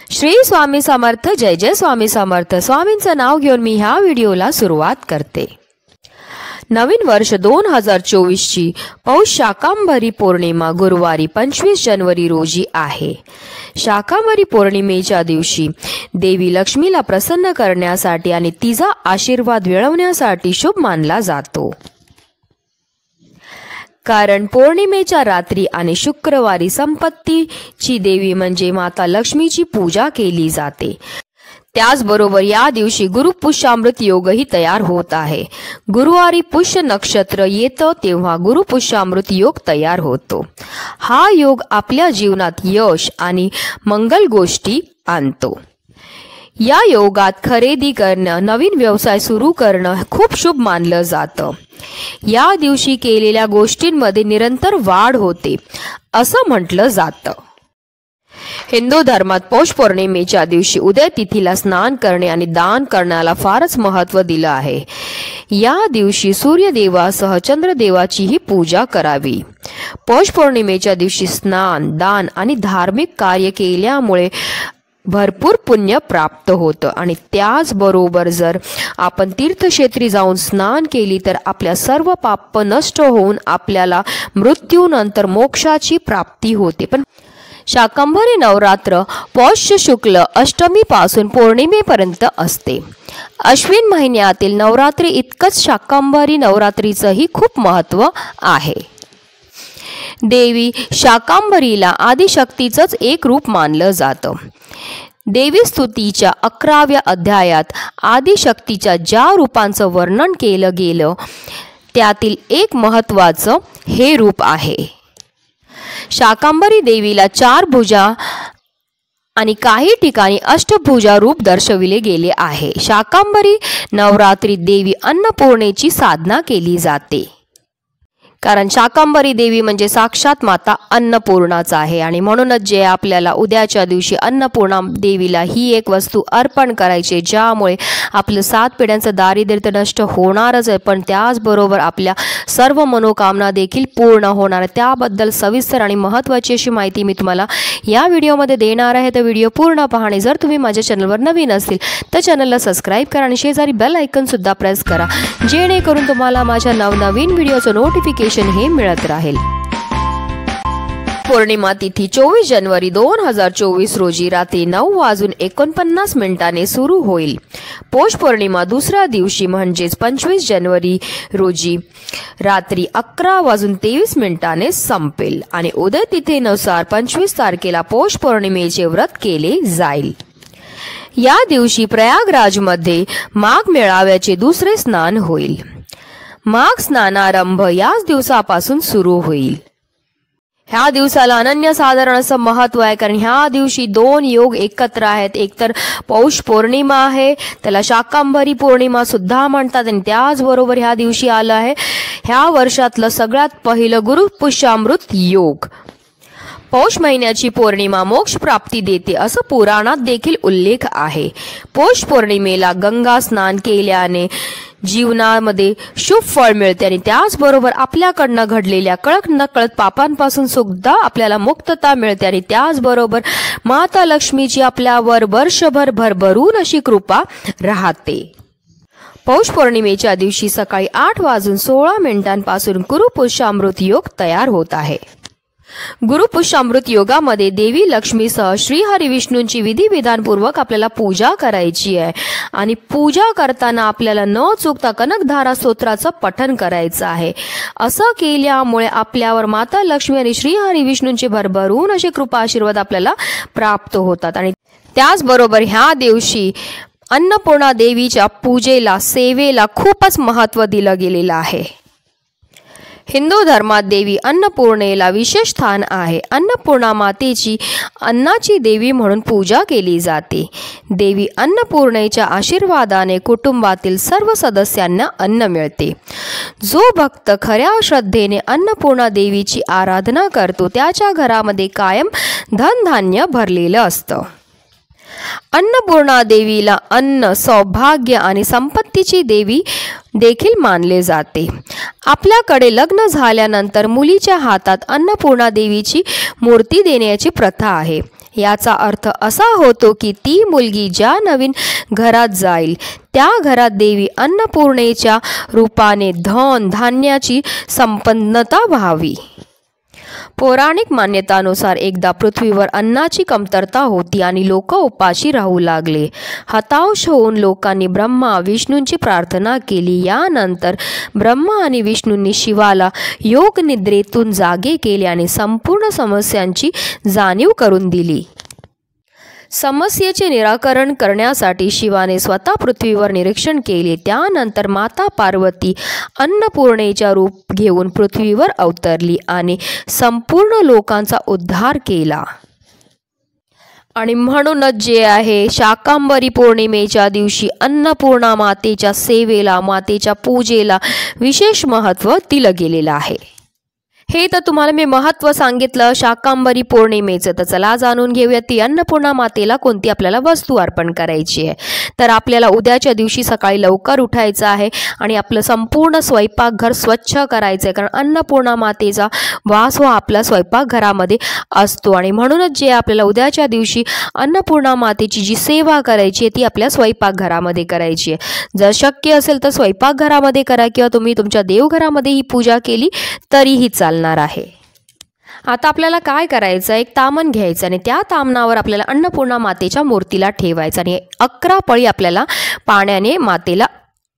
श्री स्वामी समर्थ. जय जय स्वामी समर्थ. स्वामींचं नाव घेऊन मी ह्या व्हिडिओला सुरुवात करते. नवीन वर्ष 2024 ची पौष शाकांबरी पौर्णिमा गुरुवारी 25 जानेवारी रोजी आहे. शाकांबरी पौर्णिमेच्या दिवशी देवी लक्ष्मीला प्रसन्न करण्यासाठी आणि तिचा आशीर्वाद मिळवण्यासाठी शुभ मानला जातो. कारण पौर्णिमेच्या रात्री आणि शुक्रवारी संपत्तीची देवी म्हणजे माता लक्ष्मीची पूजा केली जाते. त्याचबरोबर या दिवशी गुरुपुष्यामृत योगही तयार होत आहे. गुरुवारी पुष्य नक्षत्र येतं तेव्हा गुरुपुष्यामृत योग तयार होतो. हा योग आपल्या जीवनात यश आणि मंगल गोष्टी आणतो. या योगात खरेदी करणं, नवीन व्यवसाय सुरू करणं खूप शुभ मानलं जातं. या दिवशी केलेल्या गोष्टींमध्ये निरंतर वाढ होते असं म्हटलं जातं. हिंदू धर्मात पौष पौर्णिमेच्या दिवशी उदय तिथीला स्नान करणे आणि दान करण्याला फारच महत्त्व दिलं आहे. या दिवशी सूर्यदेवासह चंद्रदेवाचीही पूजा करावी. पौष पौर्णिमेच्या दिवशी स्नान, दान आणि धार्मिक कार्य केल्यामुळे भरपूर पुण्य प्राप्त होतं आणि त्याचबरोबर जर आपण तीर्थक्षेत्री जाऊन स्नान केली तर आपल्या सर्व पाप नष्ट होऊन आपल्याला मृत्यूनंतर मोक्षाची प्राप्ती होते. पण शाकांबरी नवरात्र पौष शुक्ल अष्टमी पासून पौर्णिमेपर्यंत असते. अश्विन महिन्यातील नवरात्री इतकंच शाकांबरी नवरात्रीचंही खूप महत्त्व आहे. देवी शाकांबरीला आदिशक्तीचंच एक रूप मानलं जातं. देवी स्तुतीच्या 11व्या अध्यायात आदिशक्तीच्या ज्या रूपांचं वर्णन केलं गेलं त्यातील एक महत्त्वाचं हे रूप आहे. शाकांबरी देवीला 4 भुजा आणि काही ठिकाणी अष्टभुजा रूप दर्शविले गेले आहे. शाकांबरी नवरात्रीत देवी अन्नपूर्णेची साधना केली जाते. कारण शाकांबरी देवी म्हणजे साक्षात माता अन्नपूर्णाच आहे आणि म्हणूनच जे आपल्याला उद्याच्या दिवशी अन्नपूर्णा देवीला ही एक वस्तू अर्पण करायची ज्यामुळे आपलं 7 पिढ्यांचं दारिद्र्य नष्ट होणारच आहे, पण त्याचबरोबर आपल्या सर्व मनोकामना देखील पूर्ण होणार. त्याबद्दल सविस्तर आणि महत्त्वाची अशी माहिती मी तुम्हाला या व्हिडिओमध्ये देणार आहे. तर व्हिडिओ पूर्ण पाहणे. जर तुम्ही माझ्या चॅनलवर नवीन असतील तर चॅनलला सबस्क्राईब करा आणि शेजारी बेल आयकॉन सुद्धा प्रेस करा जेणेकरून तुम्हाला माझ्या नवनवीन व्हिडिओचं नोटिफिकेशन हे मिळत राहील. पौर्णिमा तिथी 24 जानेवारी 2024 रोजी रात्री 9:49 सुरू होईल. पौष पौर्णिमा दुसऱ्या दिवशी म्हणजेच 25 जानेवारी रोजी रात्री 11:23 संपेल आणि उदय तिथीनुसार 25 तारखेला पौष पौर्णिमेचे व्रत केले जाईल. या दिवशी प्रयागराजमध्ये माघ मेळाव्याचे दुसरे स्नान होईल. माघ स्नानारंभ याच दिवसापासून सुरू होईल. ह्या दिवसाला अनन्यसाधारण असं महत्त्व आहे कारण ह्या दिवशी 2 योग एकत्र आहेत. एकतर पौष पौर्णिमा आहे, त्याला शाकांबरी पौर्णिमा सुद्धा म्हणतात आणि त्याचबरोबर ह्या दिवशी आलं आहे ह्या वर्षातलं सगळ्यात पहिलं गुरुपुष्यामृत योग. पौष महिन्याची पौर्णिमा मोक्ष प्राप्ती देते असं पुराणात देखील उल्लेख आहे. पौष पौर्णिमेला गंगा स्नान केल्याने जीवनामध्ये शुभ फळ मिळते आणि त्याचबरोबर आपल्याकडनं घडलेल्या कळत नकळत पापांपासून सुद्धा आपल्याला मुक्तता मिळते आणि त्याचबरोबर माता लक्ष्मीची आपल्यावर वर्षभर भरभरून अशी कृपा राहते. पौष पौर्णिमेच्या दिवशी सकाळी 8:16 गुरुपुष्यामृत योग तयार होत आहे. गुरुपुष्यामृत योगामध्ये देवी लक्ष्मीसह श्री हरी विष्णूंची विधिविधानपूर्वक आपल्याला पूजा करायची आहे आणि पूजा करताना आपल्याला न चुकता कनकधारा स्तोत्राचं पठण करायचं आहे. असं केल्यामुळे आपल्यावर माता लक्ष्मी आणि श्री हरी विष्णूंचे भरभरून असे कृपा आशीर्वाद आपल्याला प्राप्त होतात. आणि त्याचबरोबर ह्या दिवशी अन्नपूर्णा देवीच्या पूजेला, सेवेला खूपच महत्त्व दिलं गेलेलं आहे. हिंदू धर्मात देवी अन्नपूर्णेला विशेष स्थान आहे. अन्नपूर्णा मातेची अन्नाची देवी म्हणून पूजा केली जाते. देवी अन्नपूर्णेच्या आशीर्वादाने कुटुंबातील सर्व सदस्यांना अन्न मिळते. जो भक्त खऱ्या श्रद्धेने अन्नपूर्णा देवीची आराधना करतो त्याच्या घरामध्ये कायम धनधान्य भरलेलं असतं. अन्नपूर्णा देवीला अन्न, सौभाग्य आणि संपत्तीची देवी देखील मानले जाते. आपल्याकडे लग्न झाल्यानंतर मुलीच्या हातात अन्नपूर्णा देवीची मूर्ती देण्याची प्रथा आहे. याचा अर्थ असा होतो की ती मुलगी ज्या नवीन घरात जाईल त्या घरात देवी अन्नपूर्णेच्या रूपाने धन धान्याची संपन्नता व्हावी। पौराणिक मान्यतानुसार एकदा पृथ्वीवर अन्नाची कमतरता होती आणि लोक उपाशी राहू लागले। हताश होऊन लोकांनी ब्रह्मा विष्णूंची प्रार्थना केली। यानंतर ब्रह्मा आणि विष्णूंनी शिवाला योग निद्रेतून जागे केले आणि संपूर्ण समस्यांची जाणीव करून दिली। समस्येचे निराकरण करण्यासाठी शिवाने स्वतः पृथ्वीवर निरीक्षण केले। त्यानंतर माता पार्वती अन्नपूर्णेच्या रूप घेऊन पृथ्वीवर अवतरली आणि संपूर्ण लोकांचा उद्धार केला। आणि म्हणूनच जे आहे शाकंभरी पौर्णिमेच्या दिवशी अन्नपूर्णा मातेच्या सेवेला मातेच्या पूजेला विशेष महत्त्व दिलं गेलेलं आहे। हे तर तुम्हाला मी महत्त्व सांगितलं शाकंभरी पौर्णिमेचं। तर चला जाणून घेऊया ती अन्नपूर्णा मातेला कोणती आपल्याला वस्तू अर्पण करायची आहे। तर आपल्याला उद्याच्या दिवशी सकाळी लवकर उठायचं आहे आणि आपलं संपूर्ण स्वयंपाकघर स्वच्छ करायचं आहे, कारण अन्नपूर्णा मातेचा वास हा आपल्या स्वयंपाकघरामध्ये असतो। आणि म्हणूनच जे आपल्याला उद्याच्या दिवशी अन्नपूर्णा मातेची जी सेवा करायची आहे ती आपल्या स्वयंपाकघरामध्ये करायची आहे। जर शक्य असेल तर स्वयंपाकघरामध्ये करा किंवा तुम्ही तुमच्या देवघरामध्ये ही पूजा केली तरीही चालेल आहे। आता आपल्याला काय करायचं, एक तामण घ्यायचं आणि त्या तामणावर आपल्याला अन्नपूर्णा मातेच्या मूर्तीला ठेवायचं आणि 11 पळी आपल्याला पाण्याने मातेला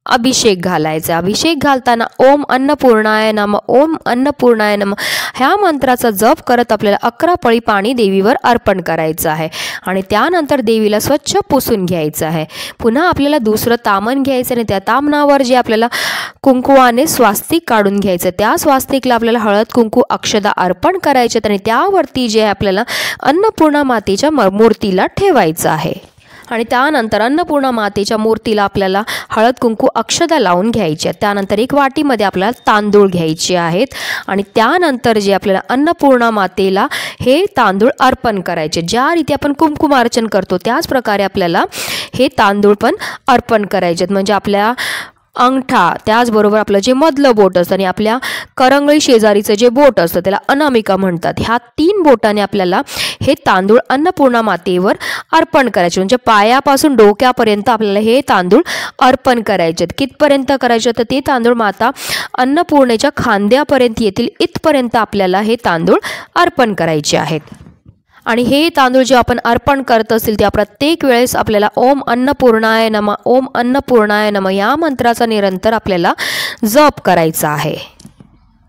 अभिषेक घालायचा। अभिषेक घालताना ओम अन्नपूर्णाय नमः ओम अन्नपूर्णाय नमः ह्या मंत्राचा जप करत आपल्याला 11 पळी पाणी देवीवर अर्पण करायचं आहे आणि त्यानंतर देवीला स्वच्छ पुसून घ्यायचं आहे। पुन्हा आपल्याला दुसरं तामण घ्यायचं आणि त्या तामणावर जे आपल्याला कुंकुवाने स्वास्तिक काढून घ्यायचं, त्या स्वास्तिकला आपल्याला हळद कुंकू अक्षदा अर्पण करायचे आणि त्यावरती जे आपल्याला अन्नपूर्णा मातेच्या मूर्तीला ठेवायचं आहे। आणि त्यानंतर अन्नपूर्णा मातेच्या मूर्तीला आपल्याला हळद कुंकू अक्षदा लावून घ्यायच्या। त्यानंतर एक वाटीमध्ये आपल्याला तांदूळ घ्यायचे आहेत आणि त्यानंतर जे आपल्याला अन्नपूर्णा मातेला हे तांदूळ अर्पण करायचे। ज्या रीती आपण कुंकुमार्चन करतो त्याच प्रकारे आपल्याला हे तांदूळ पण अर्पण करायचे। म्हणजे आपल्या अंगठा त्याचबरोबर आपलं जे मधलं बोट असतं आणि आपल्या करंगळी शेजारीचं जे बोट असतं त्याला अनामिका म्हणतात। ह्या 3 बोटाने आपल्याला हे तांदूळ अन्नपूर्णा मातेवर अर्पण करायचे। म्हणजे पायापासून डोक्यापर्यंत आपल्याला हे तांदूळ अर्पण करायचे। कितपर्यंत करायचे तर ते तांदूळ माता अन्नपूर्णेच्या खांद्यापर्यंत येतील इथपर्यंत आपल्याला हे तांदूळ अर्पण करायचे आहेत। आणि हे तांदूळ जे आपण अर्पण करत असतील त्या प्रत्येक वेळेस आपल्याला ओम अन्नपूर्णाय नमः ओम अन्नपूर्णाय नमः या मंत्राचा निरंतर आपल्याला जप करायचा आहे।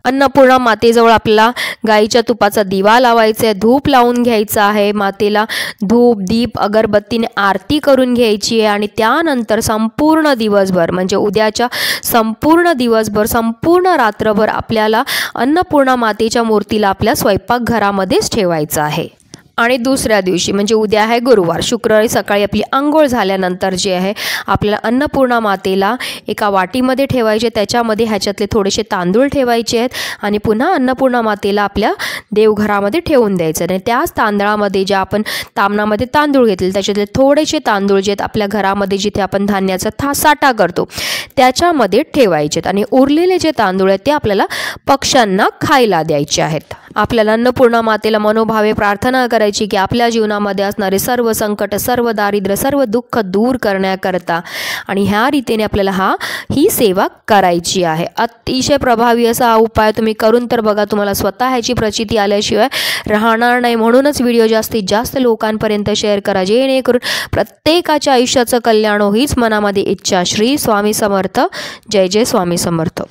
अन्नपूर्णा मातेजवळ आपल्याला गाईच्या तुपाचा दिवा लावायचा आहे, धूप लावून घ्यायचा आहे, मातेला धूप दीप अगरबत्तीने आरती करून घ्यायची आहे आणि त्यानंतर संपूर्ण दिवसभर म्हणजे उद्याच्या संपूर्ण दिवसभर संपूर्ण रात्रभर आपल्याला अन्नपूर्णा मातेच्या मूर्तीला आपल्या स्वयंपाकघरामध्येच ठेवायचं आहे। आणि दुसऱ्या दिवशी म्हणजे उद्या आहे गुरुवार, शुक्रवारी सकाळी आपली आंघोळ झाल्यानंतर जे आहे आपल्याला अन्नपूर्णा मातेला एका वाटीमध्ये ठेवायचे, त्याच्यामध्ये ह्याच्यातले थोडेसे तांदूळ ठेवायचे आहेत आणि पुन्हा अन्नपूर्णा मातेला आपल्या देवघरामध्ये ठेवून द्यायचं आणि त्याच तांदळामध्ये ज्या आपण तामणामध्ये तांदूळ घेतले त्याच्यातले थोडेसे तांदूळ जे आहेत आपल्या घरामध्ये जिथे आपण धान्याचा साठा करतो त्याच्यामध्ये ठेवायचे आणि उरलेले जे तांदूळ आहेत ते आपल्याला पक्ष्यांना खायला द्यायचे आहेत। आपल्याला अन्नपूर्णा मातेला मनोभावे प्रार्थना करायची की आपल्या जीवनामध्ये असणारे सर्व संकट सर्व दारिद्र्य सर्व दुःख दूर करण्याकरता आणि ह्या रीतीने आपल्याला ही सेवा करायची आहे। अतिशय प्रभावी असा हा उपाय तुम्ही करून तर बघा, तुम्हाला स्वतः ह्याची प्रचिती आल्याशिवाय राहणार नाही। म्हणूनच व्हिडिओ जास्तीत जास्त लोकांपर्यंत शेअर करा जेणेकरून प्रत्येकाच्या आयुष्याचं कल्याण हो हीच मनामध्ये इच्छा। श्री स्वामी समर्थ। जय जय स्वामी समर्थ।